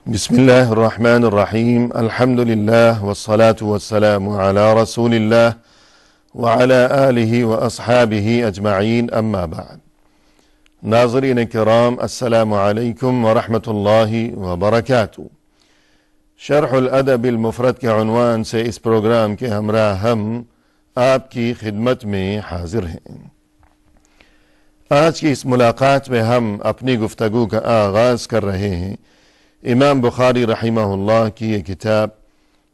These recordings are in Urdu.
بسم الله الرحمن الرحيم. الحمد لله والصلاة والسلام على رسول الله وعلى آله وأصحابه أجمعين، أما بعد. ناظرین کرام، السلام علیکم ورحمۃ اللہ وبرکاتہ۔ شرح الادب المفرد کے عنوان سے اس پروگرام کے ہمراہ ہم آپ کی خدمت میں حاضر ہیں۔ آج کی اس ملاقات میں ہم اپنی گفتگو کا آغاز کر رہے ہیں امام بخاری رحمہ اللہ کی یہ کتاب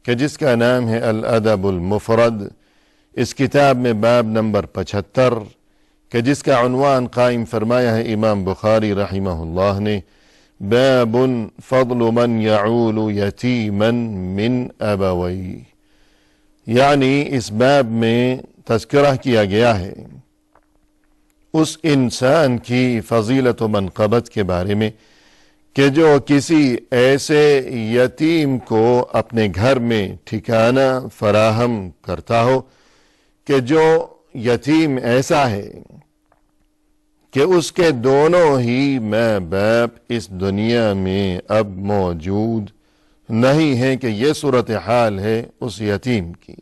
کہ جس کا نام ہے الادب المفرد۔ اس کتاب میں باب نمبر 75 کہ جس کا عنوان قائم فرمایا ہے امام بخاری رحمہ اللہ نے، باب فضل من یعول یتیما من ابویہ، یعنی اس باب میں تذکرہ کیا گیا ہے اس انسان کی فضیلت و منقبت کے بارے میں کہ جو کسی ایسے یتیم کو اپنے گھر میں ٹھکانہ فراہم کرتا ہو، کہ جو یتیم ایسا ہے کہ اس کے دونوں ہی ماں باپ اس دنیا میں اب موجود نہیں ہیں، کہ یہ صورتحال ہے اس یتیم کی،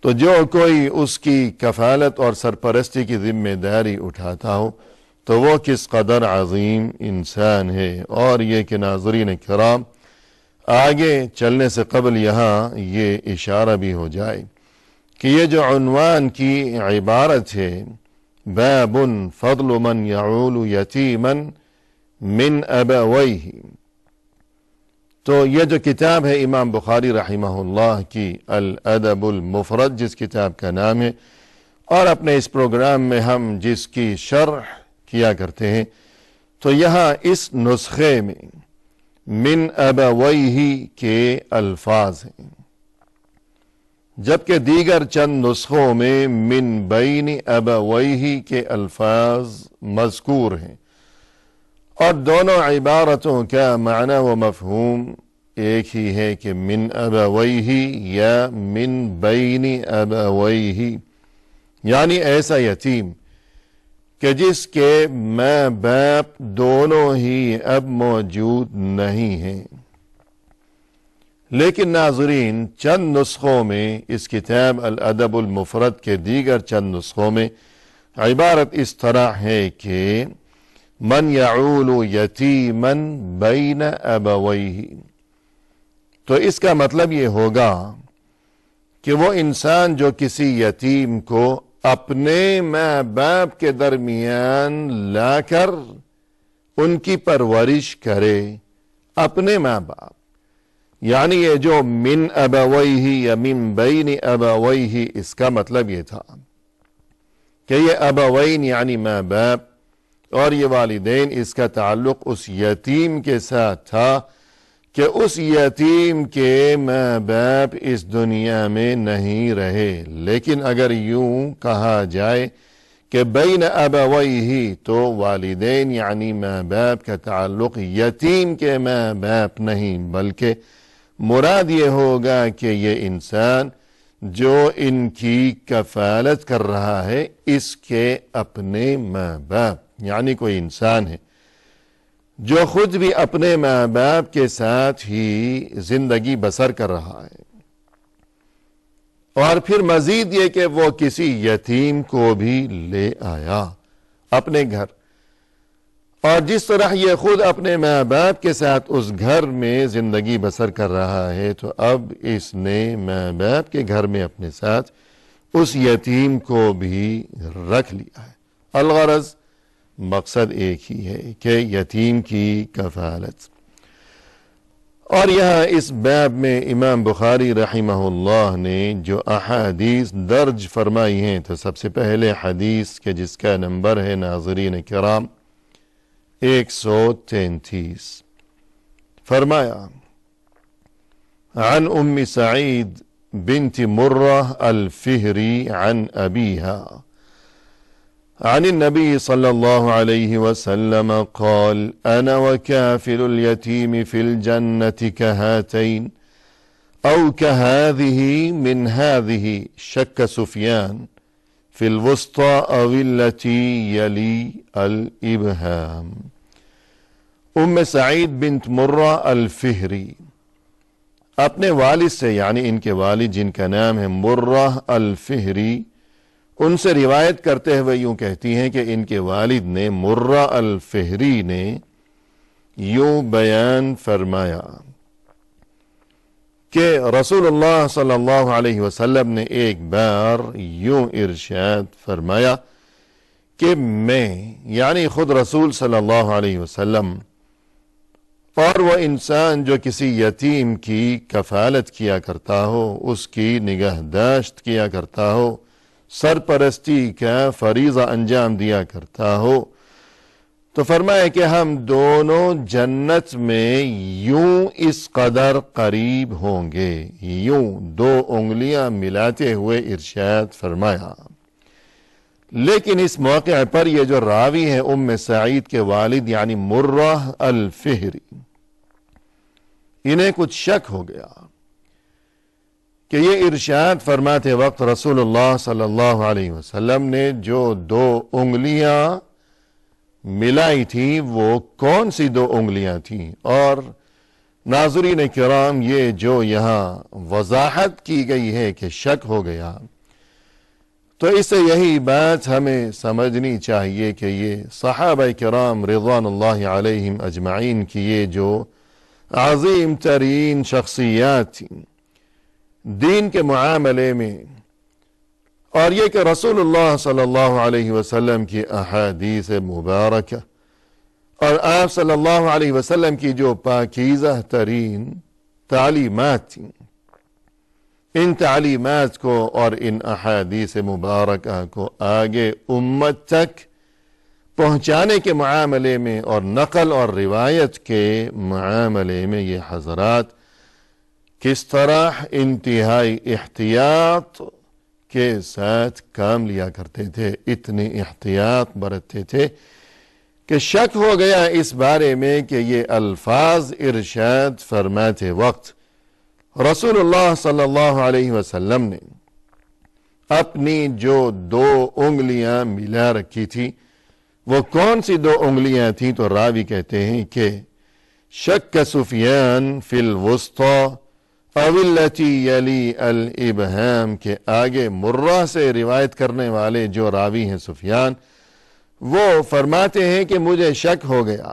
تو جو کوئی اس کی کفالت اور سرپرستی کی ذمہ داری اٹھاتا ہو تو وہ کس قدر عظیم انسان ہے۔ اور یہ کہ ناظرین کرام، آگے چلنے سے قبل یہاں یہ اشارہ بھی ہو جائے کہ یہ جو عنوان کی عبارت ہے، باب فضل من یعول یتیما من ابویہ، تو یہ جو کتاب ہے امام بخاری رحمہ اللہ کی الادب المفرد، جس کتاب کا نام ہے، اور اپنے اس پروگرام میں ہم جس کی شرح کیا کرتے ہیں، تو یہاں اس نسخے میں من ابویہ کے الفاظ ہیں، جبکہ دیگر چند نسخوں میں من بین ابویہ کے الفاظ مذکور ہیں، اور دونوں عبارتوں کا معنی و مفہوم ایک ہی ہے کہ من ابویہ یا من بین ابویہ، یعنی ایسا یتیم کہ جس کے ماں باپ دونوں ہی اب موجود نہیں ہیں۔ لیکن ناظرین، چند نسخوں میں اس کتاب الادب المفرد کے دیگر چند نسخوں میں عبارت اس طرح ہے کہ من یعول یتیما بین ابویہ، تو اس کا مطلب یہ ہوگا کہ وہ انسان جو کسی یتیم کو اپنے ماں باپ کے درمیان لا کر ان کی پرورش کرے، اپنے ماں باپ، یعنی یہ جو من ابویہ یا من بین ابویہ، اس کا مطلب یہ تھا کہ یہ ابوین یعنی ماں باپ اور یہ والدین، اس کا تعلق اس یتیم کے ساتھ تھا کہ اس یتیم کے ماں باپ اس دنیا میں نہیں رہے۔ لیکن اگر یوں کہا جائے کہ بین ابویہ، تو والدین یعنی ماں باپ کا تعلق یتیم کے ماں باپ نہیں، بلکہ مراد یہ ہوگا کہ یہ انسان جو ان کی کفالت کر رہا ہے اس کے اپنے ماں باپ، یعنی کوئی انسان ہے جو خود بھی اپنے ماں باپ کے ساتھ ہی زندگی بسر کر رہا ہے، اور پھر مزید یہ کہ وہ کسی یتیم کو بھی لے آیا اپنے گھر، اور جس طرح یہ خود اپنے ماں باپ کے ساتھ اس گھر میں زندگی بسر کر رہا ہے، تو اب اس نے ماں باپ کے گھر میں اپنے ساتھ اس یتیم کو بھی رکھ لیا ہے۔ الغرض، مقصد ایک ہی ہے کہ یتیم کی کفالت۔ اور یہاں اس باب میں امام بخاری رحمہ اللہ نے جو احادیث درج فرمائی ہیں، تو سب سے پہلے حدیث کے جس کا نمبر ہے ناظرین کرام 133، فرمایا عن ام سعید بنت مرہ الفہری عن ابیہا عن النبي صلى الله عليه وسلم قال أنا وكافل اليتيم في الجنة كهاتين أو كهذه من هذه، شك سفيان في الوسطى أو التي يلي الإبهام۔ سعید بنت مرہ الفہری اپنے والد سے، یعنی ان کے والد جن کا نام ہے مرہ الفہری، ان سے روایت کرتے ہوئے یوں کہتی ہیں کہ ان کے والد نے مرہ الفہری نے یوں بیان فرمایا کہ رسول اللہ صلی اللہ علیہ وسلم نے ایک بار یوں ارشاد فرمایا کہ میں، یعنی خود رسول صلی اللہ علیہ وسلم، اور وہ انسان جو کسی یتیم کی کفالت کیا کرتا ہو، اس کی نگہداشت کیا کرتا ہو، سرپرستی کا فریضہ انجام دیا کرتا ہو، تو فرمایا کہ ہم دونوں جنت میں یوں اس قدر قریب ہوں گے، یوں 2 انگلیاں ملاتے ہوئے ارشاد فرمایا۔ لیکن اس موقع پر یہ جو راوی ہیں سعید کے والد یعنی مرہ الفہری، انہیں کچھ شک ہو گیا کہ یہ ارشاد فرماتے وقت رسول اللہ صلی اللہ علیہ وسلم نے جو 2 انگلیاں ملائی تھی وہ کون سی 2 انگلیاں تھیں؟ اور ناظرین کرام، یہ جو یہاں وضاحت کی گئی ہے کہ شک ہو گیا، تو اس سے یہی بات ہمیں سمجھنی چاہیے کہ یہ صحابہ کرام رضوان اللہ علیہم اجمعین کی یہ جو عظیم ترین شخصیات تھیں دین کے معاملے میں، اور یہ کہ رسول اللہ صلی اللہ علیہ وسلم کی احادیث مبارکہ اور آپ صلی اللہ علیہ وسلم کی جو پاکیزہ ترین تعلیمات تھیں، ان تعلیمات کو اور ان احادیث مبارکہ کو آگے امت تک پہنچانے کے معاملے میں اور نقل اور روایت کے معاملے میں یہ حضرات کس طرح انتہائی احتیاط کے ساتھ کام لیا کرتے تھے، اتنی احتیاط برتتے تھے کہ شک ہو گیا اس بارے میں کہ یہ الفاظ ارشاد فرماتے وقت رسول اللہ صلی اللہ علیہ وسلم نے اپنی جو 2 انگلیاں ملا رکھی تھی وہ کون سی 2 انگلیاں تھیں؟ تو راوی کہتے ہیں کہ شک سفیان فی الوسطی او التی یلی الابہام، کے آگے مرہ سے روایت کرنے والے جو راوی ہیں سفیان، وہ فرماتے ہیں کہ مجھے شک ہو گیا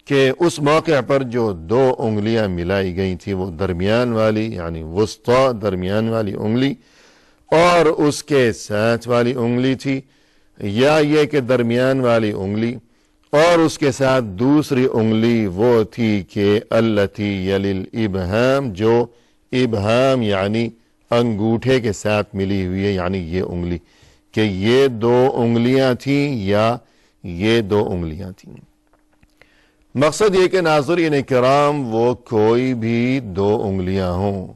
کہ اس موقع پر جو 2 انگلیاں ملائی گئی تھی وہ درمیان والی یعنی وسطی درمیان والی انگلی اور اس کے ساتھ والی انگلی تھی، یا یہ کہ درمیان والی انگلی اور اس کے ساتھ دوسری انگلی وہ تھی کہ التی یلی الابہام، جو ابہام یعنی انگوٹھے کے ساتھ ملی ہوئی ہے، یعنی یہ انگلی، کہ یہ 2 انگلیاں تھیں یا یہ 2 انگلیاں تھیں۔ مقصد یہ کہ ناظرین کرام وہ کوئی بھی 2 انگلیاں ہوں،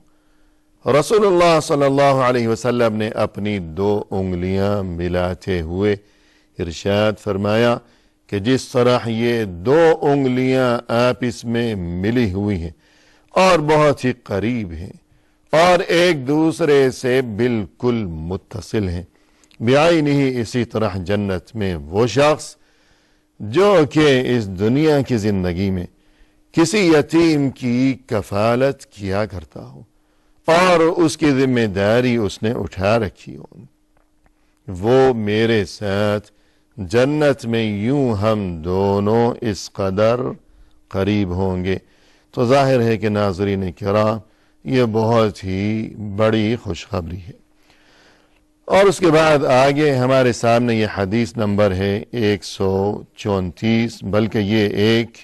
رسول اللہ صلی اللہ علیہ وسلم نے اپنی 2 انگلیاں ملاتے ہوئے ارشاد فرمایا کہ جس طرح یہ 2 انگلیاں آپس میں ملی ہوئی ہیں اور بہت ہی قریب ہیں اور ایک دوسرے سے بالکل متصل ہیں، بعینہ ہی اسی طرح جنت میں وہ شخص جو کہ اس دنیا کی زندگی میں کسی یتیم کی کفالت کیا کرتا ہو اور اس کی ذمہ داری اس نے اٹھا رکھی ہو، وہ میرے ساتھ جنت میں یوں ہم دونوں اس قدر قریب ہوں گے۔ تو ظاہر ہے کہ ناظرین کرام یہ بہت ہی بڑی خوشخبری ہے۔ اور اس کے بعد آگے ہمارے سامنے یہ حدیث نمبر ہے 134، بلکہ یہ ایک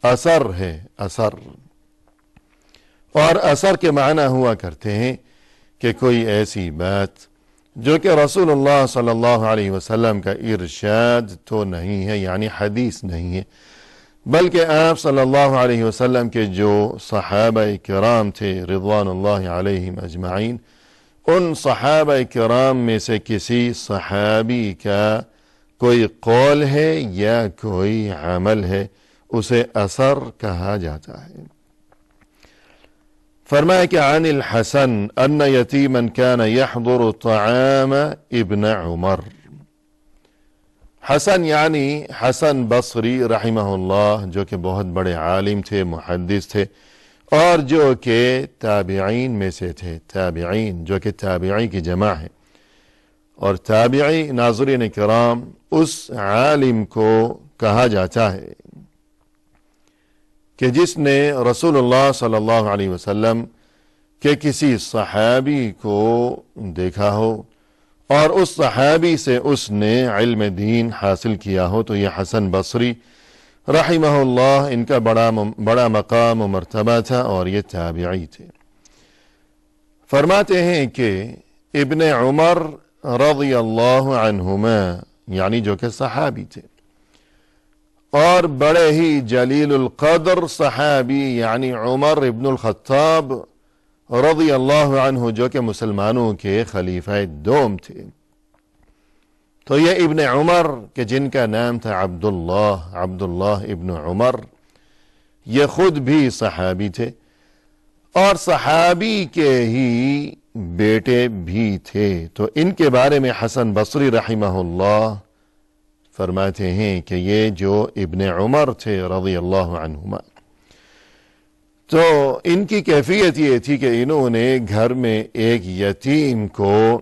اثر ہے، اثر، اور اثر کے معنی ہوا کرتے ہیں کہ کوئی ایسی بات جو کہ رسول اللہ صلی اللہ علیہ وسلم کا ارشاد تو نہیں ہے، یعنی حدیث نہیں ہے، بلکہ آپ صلی اللہ علیہ وسلم کے جو صحابہ کرام تھے رضوان اللہ علیہم اجمعین، ان صحابہ کرام میں سے کسی صحابی کا کوئی قول ہے یا کوئی عمل ہے، اسے اثر کہا جاتا ہے۔ فرمایا کہ عن الحسن ان یتیما کان یحضر طعام ابن عمر، حسن یعنی حسن بصری رحمہ اللہ، جو کہ بہت بڑے عالم تھے، محدث تھے، اور جو کہ تابعین میں سے تھے۔ تابعین جو کہ تابعی کی جمع ہے، اور تابعی ناظرین کرام اس عالم کو کہا جاتا ہے کہ جس نے رسول اللہ صلی اللہ علیہ وسلم کے کسی صحابی کو دیکھا ہو اور اس صحابی سے اس نے علم دین حاصل کیا ہو، تو یہ حسن بصری رحمہ اللہ ان کا بڑا مقام و مرتبہ تھا، اور یہ تابعی تھے۔ فرماتے ہیں کہ ابن عمر رضی اللہ عنہما، یعنی جو کہ صحابی تھے، اور بڑے ہی جلیل القدر صحابی یعنی عمر ابن الخطاب رضی اللہ عنہ، جو کہ مسلمانوں کے خلیفہ دوم تھے۔ تو یہ ابن عمر کہ جن کا نام تھا عبداللہ ابن عمر، یہ خود بھی صحابی تھے، اور صحابی کے ہی بیٹے بھی تھے۔ تو ان کے بارے میں حسن بصری رحمہ اللہ فرماتے ہیں کہ یہ جو ابن عمر تھے رضی اللہ عنہما، تو ان کی کیفیت یہ تھی کہ انہوں نے گھر میں ایک یتیم کو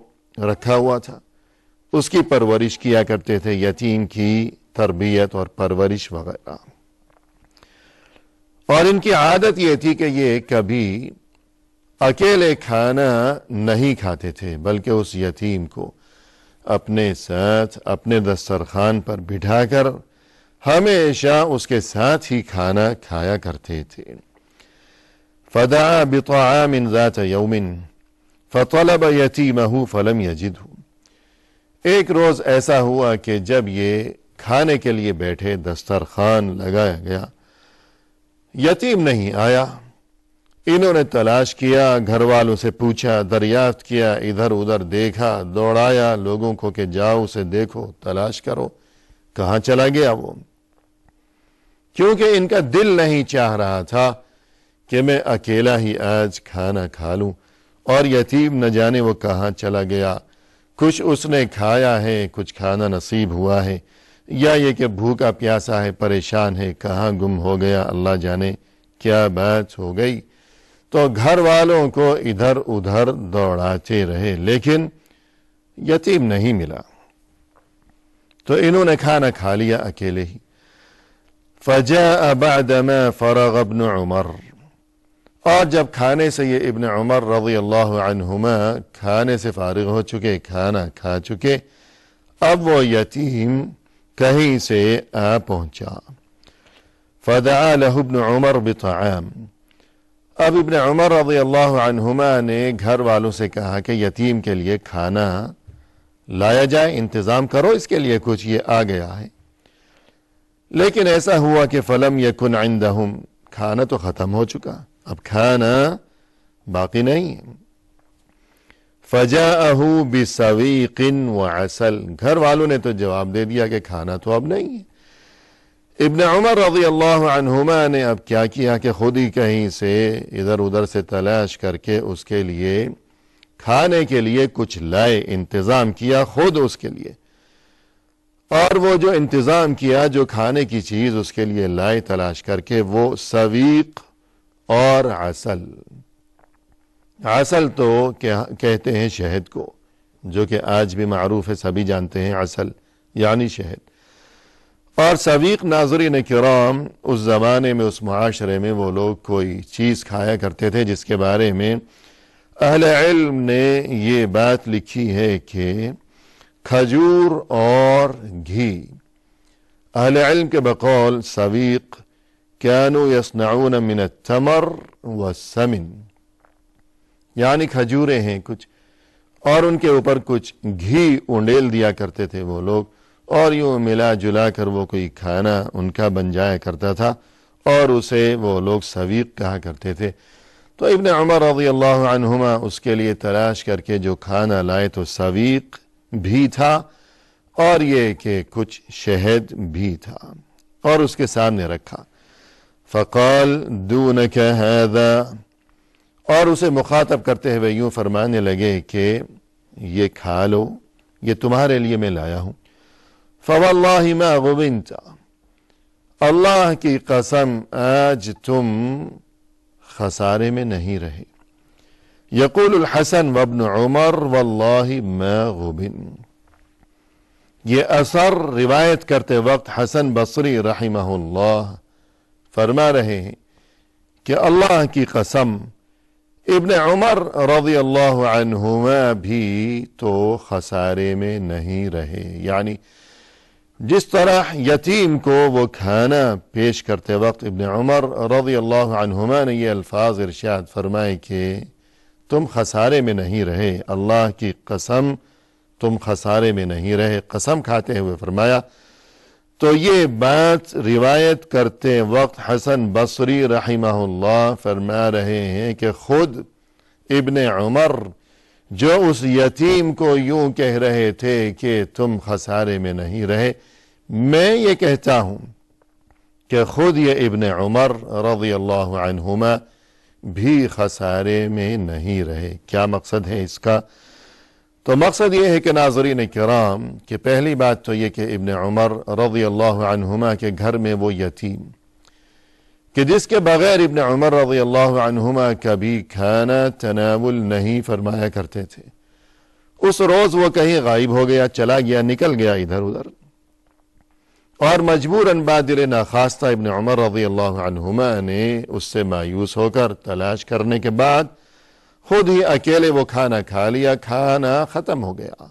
رکھا ہوا تھا، اس کی پرورش کیا کرتے تھے، یتیم کی تربیت اور پرورش وغیرہ۔ اور ان کی عادت یہ تھی کہ یہ کبھی اکیلے کھانا نہیں کھاتے تھے، بلکہ اس یتیم کو اپنے ساتھ اپنے دسترخوان پر بٹھا کر ہمیشہ اس کے ساتھ ہی کھانا کھایا کرتے تھے۔ فدعا بطعام ذات یوم فطلب یتیمہ فلم یجدہ۔ ایک روز ایسا ہوا کہ جب یہ کھانے کے لیے بیٹھے، دسترخوان لگایا گیا، یتیم نہیں آیا۔ انہوں نے تلاش کیا، گھر والوں سے پوچھا، دریافت کیا، ادھر ادھر دیکھا، دوڑایا لوگوں کو کہ جاؤ اسے دیکھو، تلاش کرو، کہاں چلا گیا وہ؟ کیونکہ ان کا دل نہیں چاہ رہا تھا کہ میں اکیلا ہی آج کھانا کھا لوں، اور یتیم نہ جانے وہ کہاں چلا گیا، کچھ اس نے کھایا ہے، کچھ کھانا نصیب ہوا ہے، یا یہ کہ بھوکا پیاسا ہے، پریشان ہے، کہاں گم ہو گیا، اللہ جانے کیا بات ہو گئی۔ تو گھر والوں کو ادھر ادھر دوڑاتے رہے، لیکن یتیم نہیں ملا۔ تو انہوں نے کھانا کھا لیا اکیلے ہی۔ فجاء بعدما فرغ ابن عمر، اور جب کھانے سے یہ ابن عمر رضی اللہ عنہما کھانے سے فارغ ہو چکے، کھانا کھا چکے، اب وہ یتیم کہیں سے آ پہنچا۔ فدعا له ابن عمر بطعام، اب ابن عمر رضی اللہ عنہما نے گھر والوں سے کہا کہ یتیم کے لیے کھانا لایا جائے، انتظام کرو اس کے لیے، کچھ یہ آ گیا ہے۔ لیکن ایسا ہوا کہ فلم یکن عندہم، کھانا تو ختم ہو چکا، اب کھانا باقی نہیں ہے۔ فجاءہ بسویق وعسل، گھر والوں نے تو جواب دے دیا کہ کھانا تو اب نہیں ہے۔ ابن عمر رضی اللہ عنہما نے اب کیا کیا کہ خود ہی کہیں سے ادھر ادھر سے تلاش کر کے اس کے لیے کھانے کے لیے کچھ لائے، انتظام کیا خود اس کے لیے۔ اور وہ جو انتظام کیا، جو کھانے کی چیز اس کے لیے لائے تلاش کر کے، وہ سویق اور عسل۔ عسل تو کہتے ہیں شہد کو، جو کہ آج بھی معروف ہے، سبھی جانتے ہیں عسل یعنی شہد۔ اور سویق ناظرین کرام اس زمانے میں، اس معاشرے میں وہ لوگ کوئی چیز کھایا کرتے تھے جس کے بارے میں اہل علم نے یہ بات لکھی ہے کہ کھجور اور گھی۔ اہل علم کے بقول سویق كانوا يصنعون من التمر والسمن، یعنی کھجوریں ہیں کچھ، اور ان کے اوپر کچھ گھی اونڈیل دیا کرتے تھے وہ لوگ، اور یوں ملا جلا کر وہ کوئی کھانا ان کا بن جایا کرتا تھا، اور اسے وہ لوگ سویق کہا کرتے تھے۔ تو ابن عمر رضی اللہ عنہما اس کے لیے تلاش کر کے جو کھانا لائے تو سویق بھی تھا، اور یہ کہ کچھ شہد بھی تھا، اور اس کے سامنے رکھا۔ فقال دونک هذا، اور اسے مخاطب کرتے ہوئے یوں فرمانے لگے کہ یہ کھا لو، یہ تمہارے لیے میں لایا ہوں۔ فواللہ ما غبنت، اللہ کی قسم آج تم خسارے میں نہیں رہے۔ یقول الحسن وابن عمر واللہ ما غبن، یہ اثر روایت کرتے وقت حسن بصری رحمہ اللہ فرما رہے ہیں کہ اللہ کی قسم ابن عمر رضی اللہ عنہما بھی تو خسارے میں نہیں رہے۔ یعنی جس طرح یتیم کو وہ کھانا پیش کرتے وقت ابن عمر رضی اللہ عنہما نے یہ الفاظ ارشاد فرمائے کہ تم خسارے میں نہیں رہے، اللہ کی قسم تم خسارے میں نہیں رہے، قسم کھاتے ہوئے فرمایا، تو یہ بات روایت کرتے وقت حسن بصری رحمہ اللہ فرما رہے ہیں کہ خود ابن عمر جو اس یتیم کو یوں کہہ رہے تھے کہ تم خسارے میں نہیں رہے، میں یہ کہتا ہوں کہ خود یہ ابن عمر رضی اللہ عنہما بھی خسارے میں نہیں رہے۔ کیا مقصد ہے اس کا؟ تو مقصد یہ ہے کہ ناظرین کرام کہ پہلی بات تو یہ کہ ابن عمر رضی اللہ عنہما کے گھر میں وہ یتیم کہ جس کے بغیر ابن عمر رضی اللہ عنہما کبھی کھانا تناول نہیں فرمایا کرتے تھے، اس روز وہ کہیں غائب ہو گیا، چلا گیا، نکل گیا ادھر ادھر، اور مجبوراً بادل ناخواستہ ابن عمر رضی اللہ عنہما نے اس سے مایوس ہو کر تلاش کرنے کے بعد خود ہی اکیلے وہ کھانا کھا لیا، کھانا ختم ہو گیا۔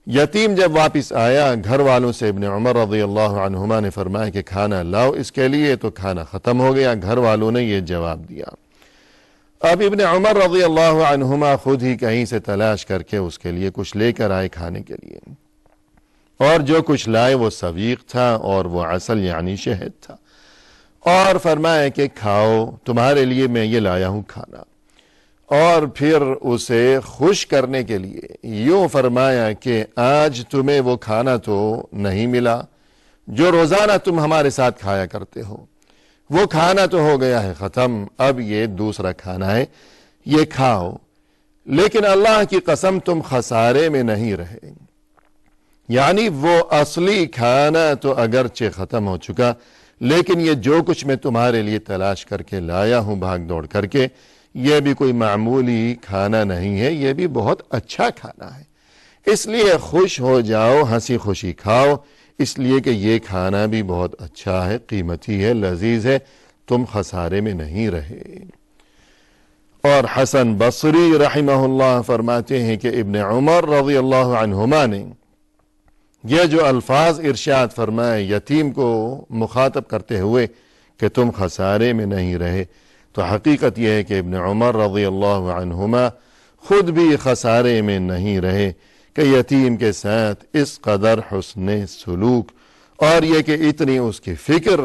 یتیم جب واپس آیا، گھر والوں سے ابن عمر رضی اللہ عنہما نے فرمایا کہ کھانا لاؤ اس کے لیے، تو کھانا ختم ہو گیا۔ گھر والوں نے یہ جواب دیا۔ اب ابن عمر رضی اللہ عنہما خود ہی کہیں سے تلاش کر کے اس کے لیے کچھ لے کر آئے کھانے کے لیے، اور جو کچھ لائے وہ سویق تھا اور وہ عسل یعنی شہد تھا، اور فرمایا کہ کھاؤ، تمہارے لیے میں یہ لایا ہوں کھانا۔ اور پھر اسے خوش کرنے کے لیے یوں فرمایا کہ آج تمہیں وہ کھانا تو نہیں ملا جو روزانہ تم ہمارے ساتھ کھایا کرتے ہو، وہ کھانا تو ہو گیا ہے ختم، اب یہ دوسرا کھانا ہے، یہ کھاؤ، لیکن اللہ کی قسم تم خسارے میں نہیں رہے۔ یعنی وہ اصلی کھانا تو اگرچہ ختم ہو چکا، لیکن یہ جو کچھ میں تمہارے لیے تلاش کر کے لایا ہوں بھاگ دوڑ کر کے، یہ بھی کوئی معمولی کھانا نہیں ہے، یہ بھی بہت اچھا کھانا ہے، اس لیے خوش ہو جاؤ، ہنسی خوشی کھاؤ، اس لیے کہ یہ کھانا بھی بہت اچھا ہے، قیمتی ہے، لذیذ ہے، تم خسارے میں نہیں رہے۔ اور حسن بصری رحمہ اللہ فرماتے ہیں کہ ابن عمر رضی اللہ عنہما نے یہ جو الفاظ ارشاد فرمائے یتیم کو مخاطب کرتے ہوئے کہ تم خسارے میں نہیں رہے، تو حقیقت یہ ہے کہ ابن عمر رضی اللہ عنہما خود بھی خسارے میں نہیں رہے کہ یتیم کے ساتھ اس قدر حسن سلوک، اور یہ کہ اتنی اس کی فکر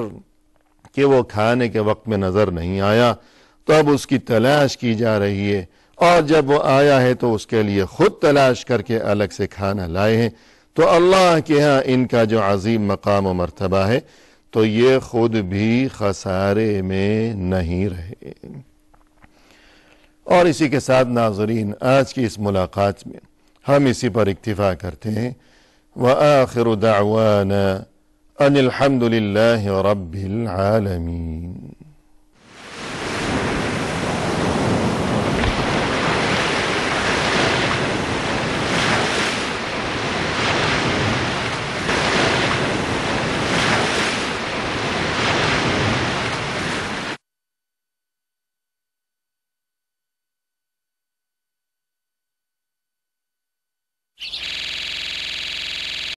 کہ وہ کھانے کے وقت میں نظر نہیں آیا، تو اب اس کی تلاش کی جا رہی ہے، اور جب وہ آیا ہے تو اس کے لیے خود تلاش کر کے الگ سے کھانا لائے ہیں۔ تو اللہ کے ہاں ان کا جو عظیم مقام و مرتبہ ہے، تو یہ خود بھی خسارے میں نہیں رہے۔ اور اسی کے ساتھ ناظرین آج کی اس ملاقات میں ہم اسی پر اکتفا کرتے ہیں۔ وآخر دعوانا ان الحمد للہ رب العالمین۔